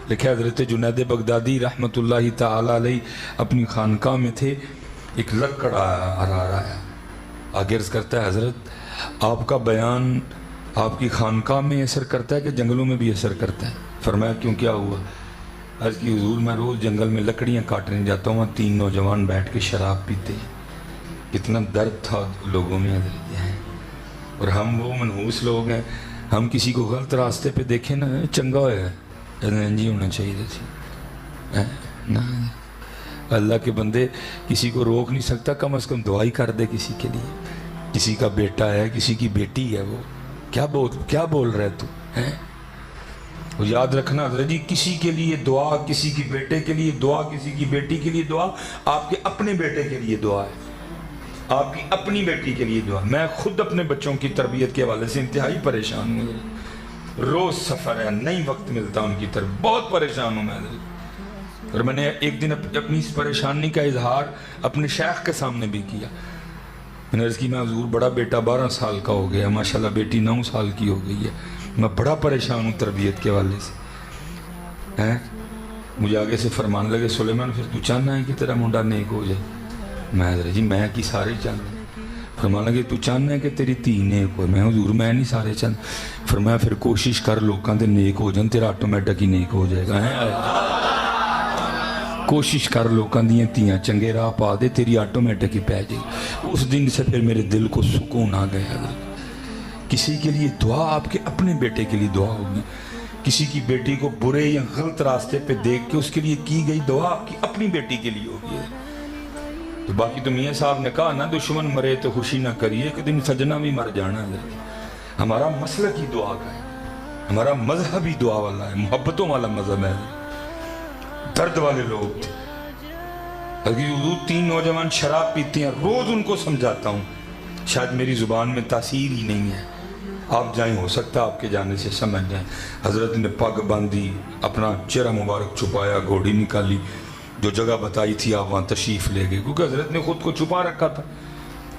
لکھا حضرت جنید بغدادی رحمۃ اللہ تعالی علیہ اپنی خانقاہ میں تھے، ایک لکڑ آیا آگے عرض کرتا ہے حضرت آپ کا بیان آپ کی خانقاہ میں اثر کرتا ہے کہ جنگلوں میں بھی اثر کرتا ہے؟ فرمایا کیوں، کیا ہوا؟ عرض کی حضور میں روز جنگل میں لکڑیاں کاٹنے جاتا ہوں، 3 نوجوان بیٹھ کے شراب پیتے ہیں، کتنا درد تھا لوگوں میں حضرت ہے، اور ہم وہ منحوس لوگ ہیں، ہم کسی کو غلط راستے پہ دیکھیں نا چنگا ہویا ہے جی ہونا چاہیے تھی نا، اللہ کے بندے کسی کو روک نہیں سکتا، کم از کم دعائی کر دے کسی کے لیے، کسی کا بیٹا ہے کسی کی بیٹی ہے، وہ کیا بول رہے تو ہیں؟ یاد رکھنا حضرت جی، کسی کے لیے دعا، کسی کی بیٹے کے لیے دعا، کسی کی بیٹی کے لیے دعا، آپ کے اپنے بیٹے کے لیے دعا ہے، آپ کی اپنی بیٹی کے لیے دعا۔ میں خود اپنے بچوں کی تربیت کے حوالے سے انتہائی پریشان ہوں، روز سفر ہے، نہیں وقت ملتا ان کی طرف، بہت پریشان ہوں میں حضرت۔ اور میں نے ایک دن اپنی اس پریشانی کا اظہار اپنے شیخ کے سامنے بھی کیا، میں نے عرض کی میں حضور بڑا بیٹا 12 سال کا ہو گیا، ماشاءاللہ بیٹی 9 سال کی ہو گئی ہے، میں بڑا پریشان ہوں تربیت کے حوالے سے ہیں۔ مجھے آگے سے فرمان لگے سلیمان پھر تو چاہنا ہے کہ تیرا منڈا نیک ہو جائے؟ میں حضرت جی میں کی سارے چاہنا، فرمان لگے تو چاہنا ہے کہ تیری تھی نیک ہو؟ میں حضور میں نہیں سارے چاہنا، فرمایا پھر کوشش کر لوکاں دے نیک ہو جان، تیرا آٹومیٹک ہی نیک ہو جائے گا، کوشش کر لوکاں دیاں تیاں چنگے راہ پا دے، تیری آٹومیٹک ہی پہ جائے گی۔ اس دن سے پھر میرے دل کو سکون آ گیا حضرت۔ کسی کے لیے دعا آپ کے اپنے بیٹے کے لیے دعا ہوگی، کسی کی بیٹی کو برے یا غلط راستے پہ دیکھ کے اس کے لیے کی گئی دعا آپ کی اپنی بیٹی کے لیے ہوگی۔ تو باقی تو میاں صاحب نے کہا نا دشمن مرے تو خوشی نہ کریے، ایک دن سجنا بھی مر جانا ہے۔ ہمارا مسلک ہی دعا کا ہے، ہمارا مذہب ہی دعا والا ہے، محبتوں والا مذہب ہے، درد والے لوگ تھے۔ حضور 3 نوجوان شراب پیتے ہیں، روز ان کو سمجھاتا ہوں، شاید میری زبان میں تاثیر ہی نہیں ہے، آپ جائیں ہو سکتا آپ کے جانے سے سمجھ جائیں۔ حضرت نے پگ باندھی، اپنا چہرہ مبارک چھپایا، گھوڑی نکالی، جو جگہ بتائی تھی آپ وہاں تشریف لے گئے، کیونکہ حضرت نے خود کو چھپا رکھا تھا۔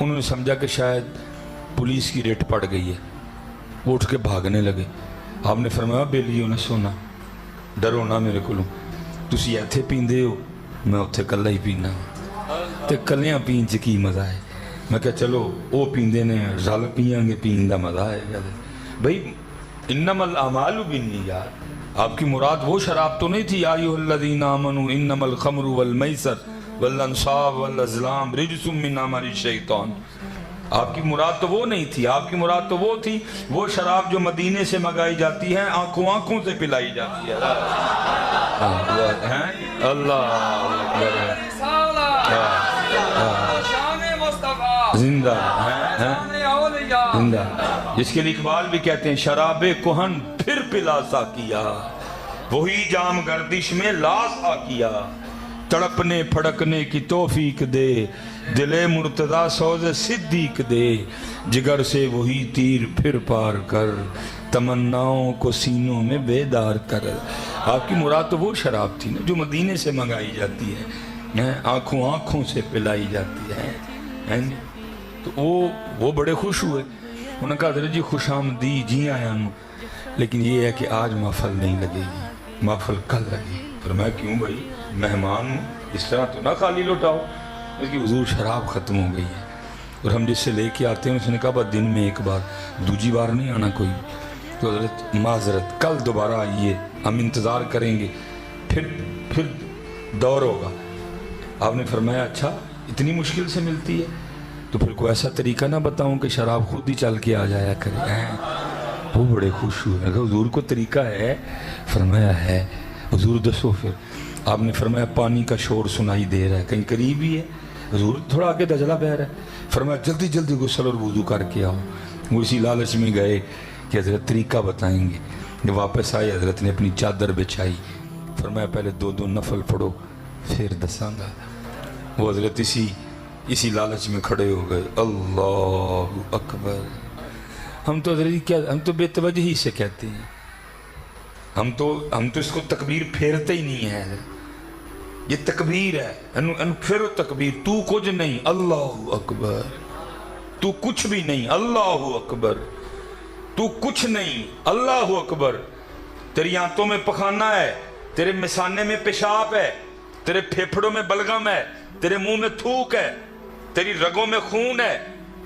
انہوں نے سمجھا کہ شاید پولیس کی ریٹ پڑ گئی ہے، وہ اٹھ کے بھاگنے لگے۔ آپ نے فرمایا بیلیو نہ سونا، ڈرو نہ میرے کو، تسی ایتھے پیندے ہو، میں اتھے کلا ہی پینا، تے کلیاں پین چ کی مزہ ہے۔ میں کہا چلو وہ پیندے نے رل پیاں گے، پین دا مزہ آئے گا۔ بھئی انما الاعمال بالنیات، آپ کی مراد وہ شراب تو نہیں تھی یا ایھا الذین آمنوا انما الخمر والمیسر والانصاب والازلام رجس من عمل الشیطان، آپ کی مراد تو وہ نہیں تھی، آپ کی مراد تو وہ تھی وہ شراب جو مدینے سے منگائی جاتی ہے، آنکھوں سے پلائی جاتی ہے۔ اللہ زندہ زندہ، جس کے لیے اقبال بھی کہتے ہیں شراب کہن پھر پلا سا کیا، وہی جام گردش میں لاس آ کیا، تڑپنے پھڑکنے کی توفیق دے، دل مرتضی سوز صدیق دے، جگر سے وہی تیر پھر پار کر، تمناؤں کو سینوں میں بیدار کر۔ آپ کی مراد تو وہ شراب تھی نا جو مدینے سے منگائی جاتی ہے، آنکھوں سے پلائی جاتی ہے۔ تو وہ بڑے خوش ہوئے، انہوں نے کہا حضرت جی خوش آمدی، جی آیا ہوں، لیکن یہ ہے کہ آج محفل نہیں لگے گی، محفل کل لگے۔ فرمایا کیوں بھائی، مہمان ہوں، اس طرح تو نہ خالی لوٹاؤ، اس کی حضور شراب ختم ہو گئی ہے، اور ہم جس سے لے کے آتے ہیں اس نے کہا بس دن میں ایک بار، دوسری بار نہیں آنا کوئی۔ تو حضرت معذرت کل دوبارہ آئیے، ہم انتظار کریں گے، پھر دور ہوگا۔ آپ نے فرمایا اچھا اتنی مشکل سے ملتی ہے، تو پھر کوئی ایسا طریقہ نہ بتاؤں کہ شراب خود ہی چل کے آ جایا کرے۔ وہ بڑے خوش ہوئے، میں کہا حضور کو طریقہ ہے؟ فرمایا ہے۔ حضور دسو پھر۔ آپ نے فرمایا پانی کا شور سنائی دے رہا ہے، کہیں قریب ہی ہے؟ حضور تھوڑا آگے دجلہ بہہ رہا ہے۔ فرمایا جلدی جلدی غسل اور وضو کر کے آؤ۔ وہ اسی لالچ میں گئے کہ حضرت طریقہ بتائیں گے، جب واپس آئے حضرت نے اپنی چادر بچھائی، فرمایا پہلے 2 نفل پڑھو پھر دساں گا۔ وہ حضرت اسی لالچ میں کھڑے ہو گئے، اللہ اکبر۔ ہم تو حضرت کیا، ہم تو بے توجہی سے کہتے ہیں، ہم تو اس کو تکبیر پھیرتے ہی نہیں ہے، یہ تکبیر ہے، پھر تکبیر، تو کچھ نہیں اللہ اکبر، تو کچھ بھی نہیں اللہ اکبر، تو کچھ نہیں اللہ اکبر، تیری آنتوں میں پخانا ہے، تیرے مثانے میں پیشاب ہے، تیرے پھیپھڑوں میں بلغم ہے، تیرے منہ میں تھوک ہے، تیری رگوں میں خون ہے،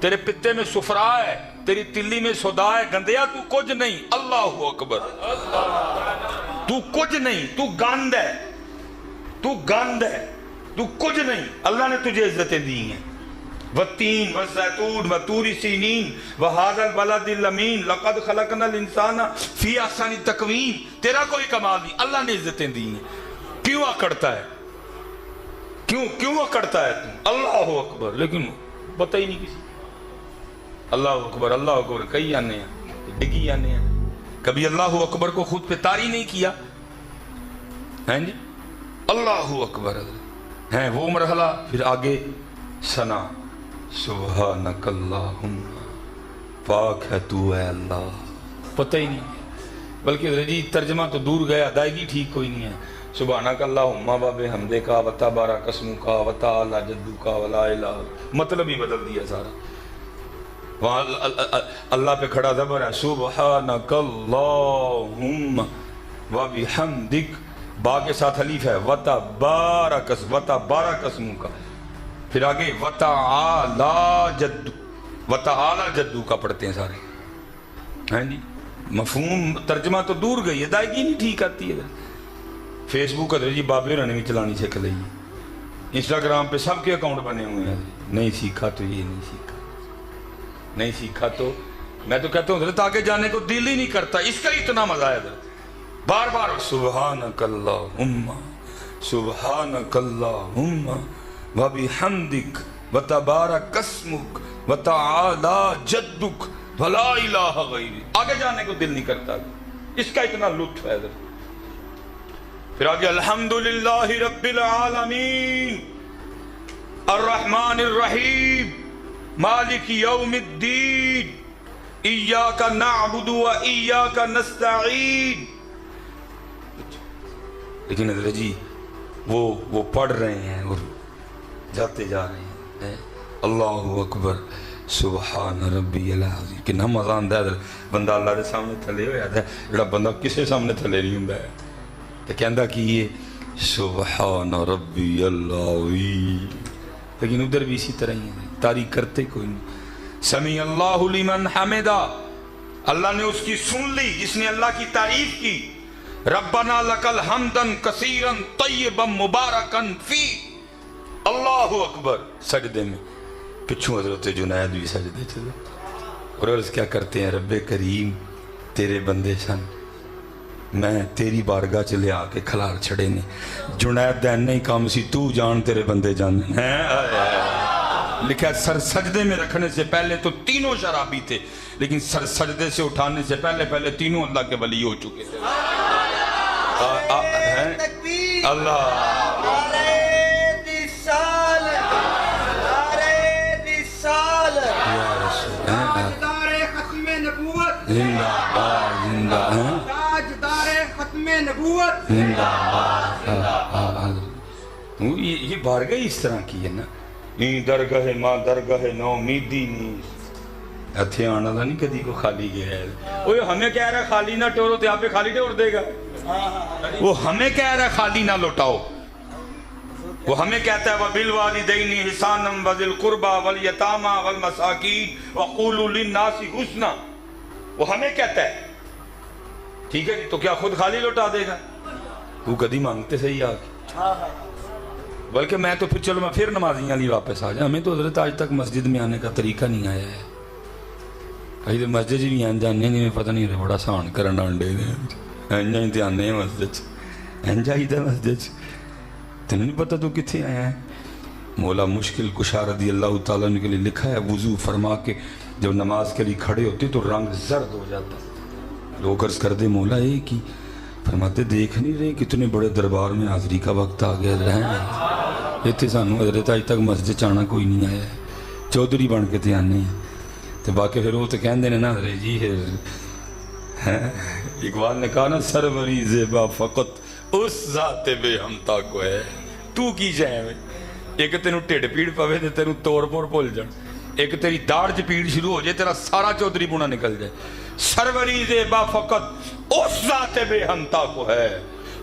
تیرے پتے میں سفرا ہے، تیری تلی میں صدا ہے، گندیا تو کچھ نہیں۔ اللہ اکبر، تو کچھ نہیں، تو گند ہے، تو گند ہے، تو کچھ نہیں۔ اللہ نے تجھے عزتیں دی ہیں۔ والتین والزیتون وطور سینین وہذا البلد الامین لقد خلقنا الانسان فی احسن تقویم۔ تیرا کوئی کمال نہیں، اللہ نے عزتیں دی ہیں۔ کیوں اکڑتا ہے؟ کیوں اکڑتا ہے تم؟ اللہ اکبر، لیکن پتہ ہی نہیں کسی۔ اللہ اکبر، اللہ اکبر کئی آنے ہیں، ڈگی آنے ہیں، کبھی اللہ اکبر کو خود پہ طاری نہیں کیا ہیں جی۔ اللہ اکبر ہیں وہ مرحلہ، پھر آگے ثنا، سبحانک اللہم، پاک ہے تو اے اللہ، پتہ ہی نہیں۔ بلکہ رجی ترجمہ تو دور گیا، ادائیگی ٹھیک کوئی نہیں ہے۔ سبحانک اللہم و بحمدک و تبارک اسمک و تعالی جدک و لا الہ، مطلب ہی بدل دیا سارا۔ وہاں اللہ پہ کھڑا زبر ہے، سبحانک اللہم و بحمدک، با کے ساتھ حلیف ہے، وتبارک اسمک، پھر آگے وتعالی جدو کا پڑھتے ہیں سارے، ہیں جی۔ مفہوم ترجمہ تو دور گئی، ادائیگی نہیں ٹھیک آتی ہے۔ فیس بک ادھر جی بابے ہونے بھی چلانی سیکھ لئی، انسٹاگرام پہ سب کے اکاؤنٹ بنے ہوئے ہیں۔ نہیں سیکھا تو یہ نہیں سیکھا، نہیں سیکھا تو میں تو کہتا ہوں حضرت آگے جانے کو دل ہی نہیں کرتا، اس کا اتنا مزہ ہے حضرت۔ بار بار سبحانک اللہم، سبحانک اللہم وبحمدک وتبارک اسمک وتعالی جدک ولا الہ غیرک، آگے جانے کو دل نہیں کرتا، اس کا اتنا لطف ہے حضرت۔ پھر آگے الحمدللہ رب العالمین الرحمن الرحیم مالک یوم الدین ایاک نعبد و ایاک نستعین۔ لیکن حضرت جی وہ پڑھ رہے ہیں اور جاتے جا رہے ہیں، اللہ اکبر سبحان ربی العظیم۔ کتنا مزہ آتا ہے بندہ اللہ کے سامنے تھلے ہو جاتا ہے، جڑا بندہ کسی سامنے تھلے نہیں ہوندا ہے تو کہندا کہ یہ سبحان ربی العظیم، لیکن ادھر بھی اسی طرح ہی ہے، تعریف کرتے کوئی نہیں۔ سمیع اللہ لمن حمدہ، اللہ نے اس کی سن لی جس نے اللہ کی تعریف کی۔ ربنا لک الحمدا کثیرا طیبا مبارکا فی، اللہ اکبر، سجدے میں پچھوں حضرت جنید بھی سجدے چلے اور عرض کیا کرتے ہیں، رب کریم تیرے بندے سن، میں تیری بارگاہ چلے آ کے کھلار چھڑے نے، جنید دین نہیں کام سی، تو جان تیرے بندے جان ہیں۔ لکھا ہے سر سجدے میں رکھنے سے پہلے تو تینوں شرابی تھے، لیکن سر سجدے سے اٹھانے سے پہلے تینوں اللہ کے ولی ہو چکے تھے۔ اللہ یہ بارگاہ اس طرح کی ہے نا، درگاہ ماں درگاہ نو امیدی نہیں اتھے آنا تھا، نہیں کدی کو خالی گیا ہے۔ وہ ہمیں کہہ رہا ہے خالی نہ ٹورو تو آپ پہ خالی ٹور دے گا، وہ ہمیں کہہ رہا ہے خالی نہ لوٹاؤ، وہ ہمیں کہتا ہے وَبِالْوَالِدَيْنِ إِحْسَانًا وَذِي الْقُرْبَى وَالْيَتَامَى وَالْمَسَاكِينِ وَقُولُوا لِلنَّاسِ حُسْنًا، وہ ہمیں کہتا ہے، ٹھیک ہے تو کیا خود خالی لوٹا دے گا؟ تو کدی مانگتے صحیح آگے، بلکہ میں تو چلو میں پھر نمازیاں لی واپس آ جائیں، ہمیں تو حضرت آج تک مسجد میں آنے کا طریقہ نہیں آیا ہے۔ کہیں تو مسجد بھی آن جانے نہیں، پتہ نہیں رہے بڑا سان کرن آنڈے دیں، انجا ہی تے آنے ہیں مسجد، انجا ہی تے مسجد، تنہیں نہیں پتہ تو کتھے آیا ہے۔ مولا مشکل کشا رضی اللہ تعالیٰ نے کے لیے لکھا ہے، وضو فرما کے جب نماز کے لیے کھڑے ہوتے تو رنگ زرد ہو جاتا، لوگ عرض کر دے مولا ایک ہی، فرماتے دیکھ نہیں رہے کتنے بڑے دربار میں حاضری کا وقت آ گیا رہے، اتنے سانوں حضرت آج تک مسجد چانا کوئی نہیں آیا ہے، چودھری بن کے تے آنے ہیں، تو باقی پھر وہ تو کہن دینے نا حضرت جی اقبال نے کہا نا سروری زیبا فقط اس ذات بے ہمتا کو ہے، تو کی جائے میں ایک تینوں ٹیڑ پیڑ پوے تے تینوں توڑ پور بھول جان، ایک تیری داڑھ چ پیڑ شروع ہو جائے تیرا سارا چودھری پونا نکل جائے، سروری زیبا فقط اس ذات بے ہمتا کو ہے،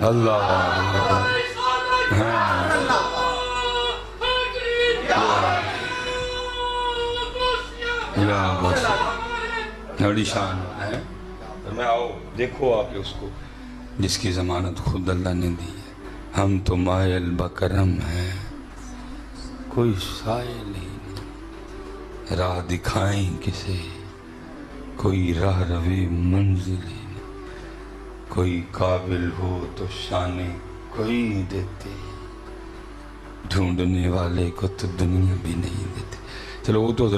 اللہ ہاں بڑی شان ہے. میں آؤ دیکھو آپ اس کو جس کی ضمانت خود اللہ نے دی ہے. ہم تو مائل بکرم ہیں کوئی سائل ہی نہیں, راہ دکھائیں کسے کوئی راہ روی منزل ہی نہیں, کوئی قابل ہو تو شانے کوئی نہیں دیتے, ڈھونڈنے والے کو تو دنیا بھی نہیں دیتے. چلو وہ تو